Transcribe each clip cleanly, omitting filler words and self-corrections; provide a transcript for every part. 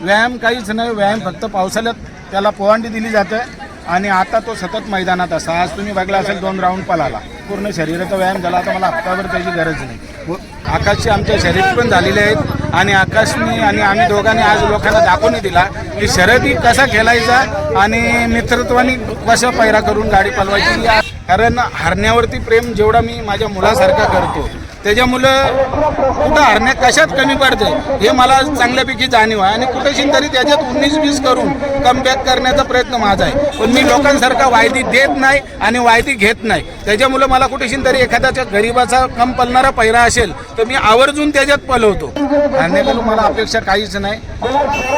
व्यायाम काहीच नाही, व्यायाम फक्त पावसाळ्यात त्याला पोवांडी दिली जाते आणि आता तो सतत मैदानात असा. आज तुम्ही बघला असेल 2 राऊंड पळाला, पूर्ण शरीराचा व्यायाम झाला. आता मला हप्ताभर त्याची गरज नाही. आकाशची आमच्या शर्यती पण झालेले आहेत आणि आकाशनी आणि आम्ही दोघांनी आज लोकांना दाखवून दिला की शर्यती कसा खेळायचा आणि मित्रत्वानी कशा पैरा करून गाडी पळवायची. कारण हरण्यावरती प्रेम जेवढा मी माझ्या मुलासारखा करतो त्याच्यामुळं कुठं हरण्या कशात कमी पडते हे मला चांगल्यापैकी जाणीव आहे आणि कुठेशी तरी त्याच्यात 19-20 करून कमबॅक करण्याचा प्रयत्न माझा आहे. पण मी लोकांसारखा वायदी देत नाही आणि वायदी घेत नाही. त्याच्यामुळं मला कुठेशी तरी एखाद्याच्या गरीबाचा कम पलणारा पैरा असेल तर मी आवर्जून त्याच्यात पलवतो. हरण्याकडून मला अपेक्षा काहीच नाही.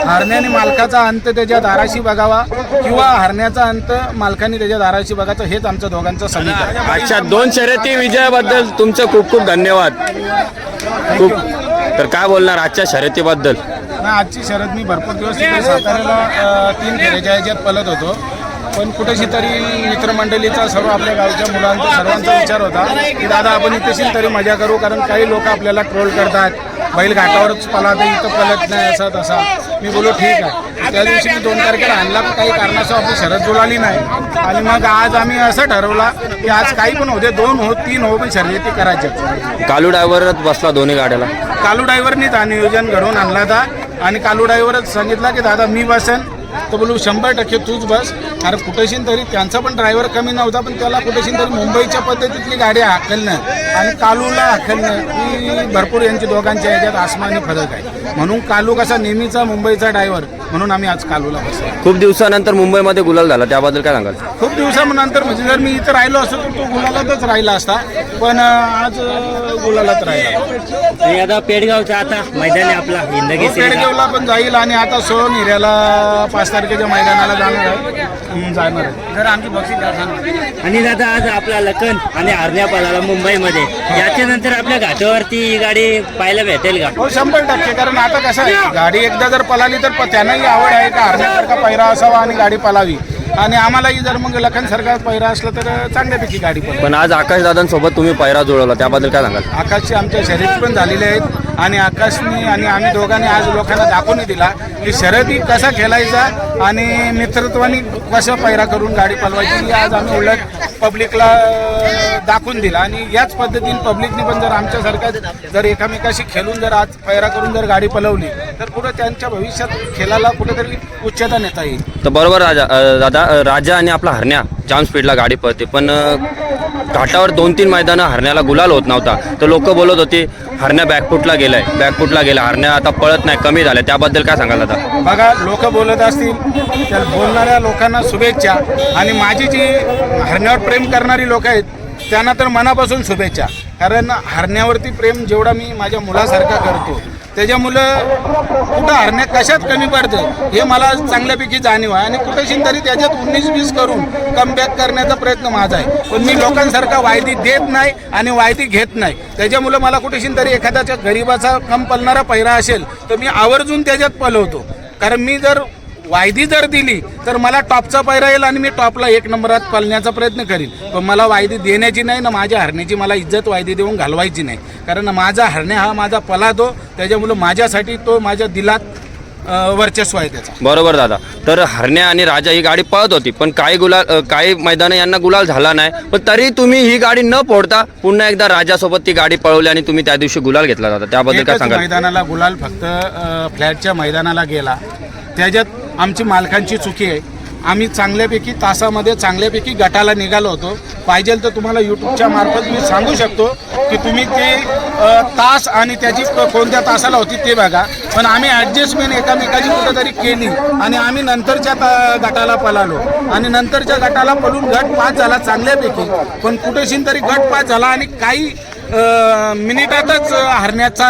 हरण्याने मालकाचा अंत त्याच्या दाराशी बघावा किंवा हरण्याचा अंत मालकाने त्याच्या दाराशी बघायचं, हेच आमच्या दोघांचं समीकरण. अच्छा, 2 शर्यती विजयाबद्दल तुमचं खूप खूप धन्यवाद. खूप तर काय बोलणार आजच्या शर्यतीबद्दल? आजची शर्यत मी भरपूर दिवस साताऱ्याला 3 फेऱ्याच्या ह्याच्यात पळत होतो, पण कुठेशी तरी मित्रमंडळीचा सर्व आपल्या गावच्या मुलांचा सर्वांचा विचार होता की दादा आपण इथेशी तरी मजा करू. कारण काही लोक आपल्याला ट्रोल करतात, बैल घाटावरच पळा तर इथं पळत नाही असं तसा. मी बोलो ठीक आहे. त्या दिवशी मी 2 तारखेला आणला, पण काही कारणास्तव आपली शर्यत जुळाली नाही आणि मग आज आम्ही असं ठरवला की आज काही पण होते, 2 हो 3 हो पण शर्यती करायच्या. कालू ड्रायव्हरच बसला दोन्ही गाड्याला. कालू ड्रायव्हरनीच हा नियोजन घडवून आणला होता आणि कालू ड्रायव्हरच सांगितला की दादा मी बसेन. तर बोलू 100% तूच बस. अरे कुठेशी तरी त्यांचा पण ड्रायव्हर कमी नव्हता, पण त्याला कुठेशी तरी मुंबईच्या पद्धतीतली गाडी हाकलणं आणि कालूला हाकलणं ही भरपूर यांची दोघांच्या ह्याच्यात आसमानी फरक आहे. म्हणून कालू कसा नेहमीचा मुंबईचा ड्रायव्हर, म्हणून आम्ही आज कालूला बसलो. खूप दिवसानंतर मुंबईमध्ये गुलाल झाला, त्याबद्दल काय सांगाल? खूप दिवसानंतर म्हणजे जर मी इथं राहिलो असतो तर तो गुलालातच राहिला असता, पण आज गुलालात राहिला. आता पेडगावचा आता मैदान आहे आपला हिंदगी पेडगावला पण जाईल आणि आता सोन हिऱ्याला 5 तारखेच्या मैदानाला जाणार आहे. जर आमची बक्षीस आणि दादा आज आपला लखन आणि हरण्या पळाला मुंबईमध्ये, याच्यानंतर आपल्या घाटावरती ही गाडी पाहायला भेटेल का? हो 100%. कारण आता कसं आहे, गाडी एकदा जर पळाली तर त्यांनाही आवड आहे का हरण्यासारखा पैरा असावा आणि गाडी पळावी आणि आम्हालाही जर मग लखनसारखा पैरा असला तर चांगल्यापैकी गाडी पळावी. पण आज आकाश दादांसोबत तुम्ही पैरा जुळवला, त्याबद्दल काय सांगाल? आकाशची आमच्या शर्यती पण झालेल्या आहेत आणि आकाशनी आणि आम्ही दोघांनी आज लोकांना दाखवून दिला की शर्यती कसा खेळायचा आणि मित्रत्वानी कशा पैरा करून गाडी पळवायची ही आज आम्ही उलट पब्लिकला दाखवून दिला. आणि याच पद्धतीने पब्लिकने पण जर आमच्यासारख्या जर एकामेकाशी खेळून जर आज पैरा करून जर गाडी पळवली तर पुढे त्यांच्या भविष्यात खेळाला कुठेतरी उच्चता नेता येईल. तर बरोबर दादा, राजा आणि आपला हरण्या जाम स्पीडला गाडी पळते, पण घाटावर 2-3 मैदानं हरण्याला गुलाल होत नव्हता. तर लोक बोलत होते हरण्या बॅकफुटला गेला, हरण्या आता पळत नाही, कमी झाल्या, त्याबद्दल काय सांगाल आता? बघा, लोक बोलत असतील तर बोलणाऱ्या लोकांना शुभेच्छा आणि माझी जी हरण्यावर प्रेम करणारी लोक आहेत त्यांना तर मनापासून शुभेच्छा. कारण हरण्यावरती प्रेम जेवढा मी माझ्या मुलासारखा करतो त्याच्यामुळं कुठं हरण्या कशात कमी पडते हे मला चांगल्यापैकी जाणीव आहे आणि कुठेशी तरी त्याच्यात 19-20 करून कमबॅक करण्याचा प्रयत्न माझा आहे. पण मी लोकांसारखा वायदी देत नाही आणि वायदी घेत नाही. त्याच्यामुळं मला कुठेशी तरी एखाद्याच्या गरीबाचा कम पलणारा पैरा असेल तर मी आवर्जून त्याच्यात पलवतो. कारण मी जर वायदी जर दिली तर मला टॉपचा पैरा येईल आणि मी टॉपला 1 नंबरात पळण्याचा प्रयत्न करीन. पण मला वायदी देण्याची नाही ना माझ्या हरण्याची मला इज्जत वायदी देऊन घालवायची नाही. कारण माझा हरण्या हा माझा पळातो, त्याच्यामुळं माझ्यासाठी तो माझ्या दिलात वर्चस्व आहे त्याचा. बरोबर दादा. तर हरण्या आणि राजा ही गाडी पळत होती, पण काही मैदानं यांना गुलाल झाला नाही, पण तरी तुम्ही ही गाडी न फोडता पुन्हा एकदा राजासोबत ती गाडी पळवली आणि तुम्ही त्या दिवशी गुलाल घेतला दादा, त्याबद्दल काय सांगाल? मैदानाला गुलाल फक्त फ्लॅटच्या मैदानाला गेला, त्याच्यात आमची मालकांची चुकी आहे. आम्ही चांगल्यापैकी तासामध्ये चांगल्यापैकी गटाला निघालो होतो. पाहिजे तर तुम्हाला यूट्यूबच्या मार्फत मी सांगू शकतो की तुम्ही ते तास आणि त्याची कोणत्या तासाला होती ते बघा. पण आम्ही ॲडजस्टमेंट एकामेकाची कुठेतरी केली आणि आम्ही नंतरच्या गटाला पळालो आणि नंतरच्या गटाला पळून गट 5 झाला चांगल्यापैकी. पण कुठेशी तरी गट 5 झाला आणि काही मिनिटातच हरण्याचा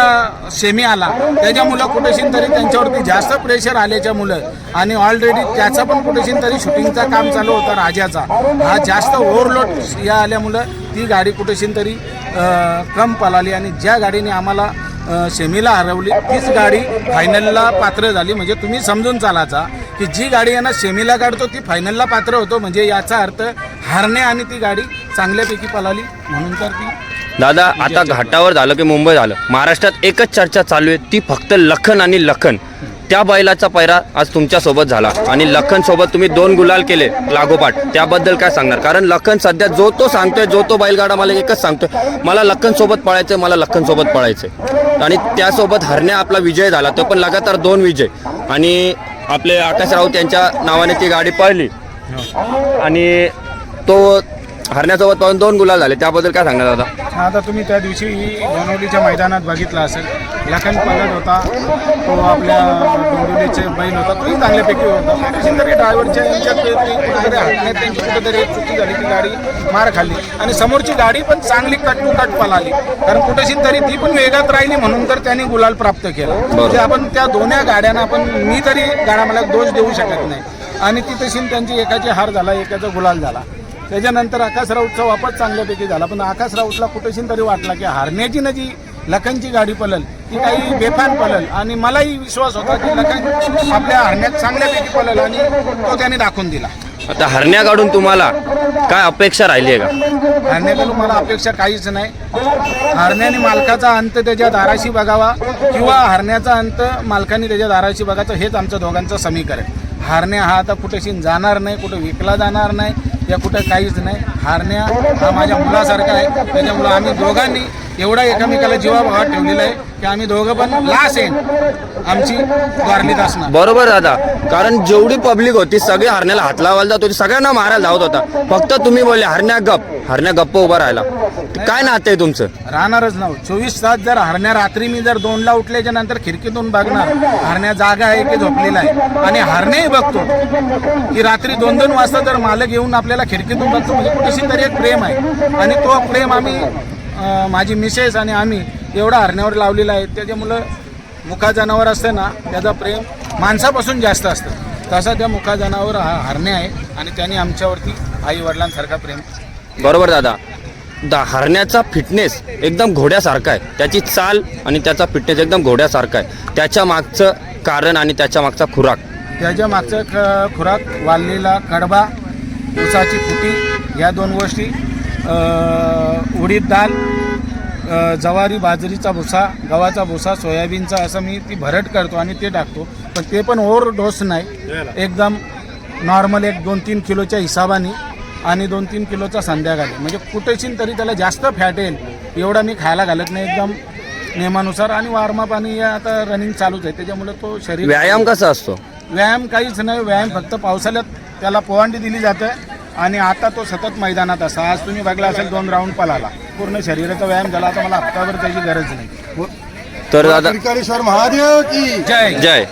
सेमी आला. त्याच्यामुळं कुठेशी तरी त्यांच्यावरती जास्त प्रेशर आल्याच्यामुळं आणि ऑलरेडी त्याचा पण कुठेशी तरी शूटिंगचा काम चालू होता राजाचा, हा जास्त ओव्हरलोड या आल्यामुळं ती गाडी कुठेशी तरी कम पळाली आणि ज्या गाडीने आम्हाला सेमीला हरवली तीच गाडी फायनलला पात्र झाली. म्हणजे तुम्ही समजून चालायचा की जी गाडी यांना सेमीला काढतो ती फायनलला पात्र होतो. म्हणजे याचा अर्थ हरणे आणि ती गाडी चांगल्यापैकी पळाली म्हणून तर ती. दादा, आता घाटावर झालं की मुंबई झालं, महाराष्ट्रात एकच चर्चा चालू आहे ती फक्त लखन आणि लखन. त्या बैलाचा पैरा आज तुमच्यासोबत झाला आणि लखनसोबत तुम्ही 2 गुलाल केले लागोपाठ, त्याबद्दल काय सांगणार? कारण लखन सध्या जो तो सांगतोय, जो तो बैलगाडा मला एकच सांगतोय, मला लखनसोबत पळायचं, मला लखनसोबत पळायचं. आणि त्यासोबत हरण्या आपला विजय झाला, तो पण लगातार 2 विजय. आणि आपले आकाश राऊत यांच्या नावाने ती गाडी पळली आणि तो हरण्यासोबत पाहून 2 गुलाल झाले, त्याबद्दल काय सांगणार दादा? आता तुम्ही त्या दिवशी डोंबिवलीच्या मैदानात बघितलं असेल, लखन पलट होता, तो आपल्या डोंबिवलीचे बैल होता, तोही चांगल्यापैकी होता. कशी तरी ड्रायव्हरच्या यांच्यात कुठेतरी हातण्यात त्यांची कुठेतरी चुकी झाली, ती गाडी मार खाल्ली आणि समोरची गाडी पण चांगली कट टू कट पळाली, कारण कुठेशी तरी ती पण वेगात राहिली म्हणून तर त्यांनी गुलाल प्राप्त केला. म्हणजे आपण त्या दोन्ही गाड्यांना आपण मी तरी गाडा मला दोष देऊ शकत नाही. आणि ती तशी त्यांची एकाची हार झाला, एकाचा गुलाल झाला. त्याच्यानंतर आकाश राऊतचा वापर चांगल्यापैकी झाला, पण आकाश राऊतला कुठेशी तरी वाटला की हारण्याची ना जी लखनची गाडी पळल ती काही बेफान पळल. आणि मलाही विश्वास होता की लखन आपल्या हरण्यात चांगल्यापैकी पळल आणि तो त्याने दाखवून दिला. आता हरण्याकडून तुम्हाला काय अपेक्षा राहिली आहे का? हरण्याकडून मला अपेक्षा काहीच नाही. हरण्याने मालकाचा अंत त्याच्या दाराशी बघावा किंवा हरण्याचा अंत मालकाने त्याच्या दाराशी बघायचं, हेच आमचं दोघांचं समीकरण. हरण्या हा आता कुठेशी जाणार नाही, कुठे विकला जाणार नाही, या कुठं काहीच नाही. हरण्या हा माझ्या मुलासारखा आहे, त्याच्यामुळं आम्ही दोघांनी एवढा एकमेकाला जीवाभावात ठेवलेला आहे की आम्ही दोघं पण लास्ट एंड आमची वारलीत असणार. बरोबर दादा, कारण जेवढी पब्लिक होती सगळी हरण्याला हात लावायला जात होती, सगळ्यांना मारायला धावत होता. फक्त तुम्ही बोलले हरण्या गप्प उभा राहिला. काय नातं आहे तुमचं? राहणारच नाव 24 तास. जर हरण्या रात्री मी जर 2ला उठल्याच्या नंतर खिडकीतून बघणार हरण्या जागा आहे की झोपलेला आहे, आणि हरण्याही बघतो की रात्री 2-2 वाजता जर मालक येऊन आपल्याला खिडकीतून बघतो, म्हणजे कुठेशी तरी एक प्रेम आहे. आणि तो प्रेम आम्ही माझी मिसेस आणि आम्ही एवढा हरण्यावर लावलेला आहे. त्याच्यामुळं मुखा जनावर असते ना, त्याचं प्रेम माणसापासून जास्त असतं, तसा त्या मुखा जनावर हा हरण्या आहे आणि त्याने आमच्यावरती आई वडिलांसारखा प्रेम. बरोबर दादा, हरण्याचा फिटनेस एकदम घोड्यासारखा आहे, त्याची चाल आणि त्याचा फिटनेस एकदम घोड्यासारखा आहे. त्याच्या मागचं कारण आणि त्याच्या मागचा खुराक, त्याच्या मागचं खुराक वाळलेला कडबा, ऊसाची फुटी, या 2 गोष्टी, उडीद डाळ, ज्वारी बाजरीचा भुसा, गव्हाचा भुसा, सोयाबीनचा, असं मी ती भरट करतो आणि ते टाकतो. पण ते पण ओव्हर डोस नाही, एकदम नॉर्मल 1-2-3 किलोच्या हिसाबाने आणि 2-3 किलोचा संध्याकाळी, म्हणजे कुठेशी तरी त्याला जास्त फॅट येईल एवढा मी खायला घालत नाही, एकदम नियमानुसार. आणि वॉर्मअप आणि आता रनिंग चालूच आहे, त्याच्यामुळे तो शरीर. व्यायाम कसा असतो? व्यायाम काहीच नाही, व्यायाम फक्त पावसाळ्यात त्याला पोवांडी दिली जाते आणि आता तो सतत मैदानात असा. आज तुम्ही बघला असेल 2 राऊंड पळाला, पूर्ण शरीराचा व्यायाम झाला. आता मला हप्ताभर त्याची गरज नाही. तर दादा महादेव की जय जय.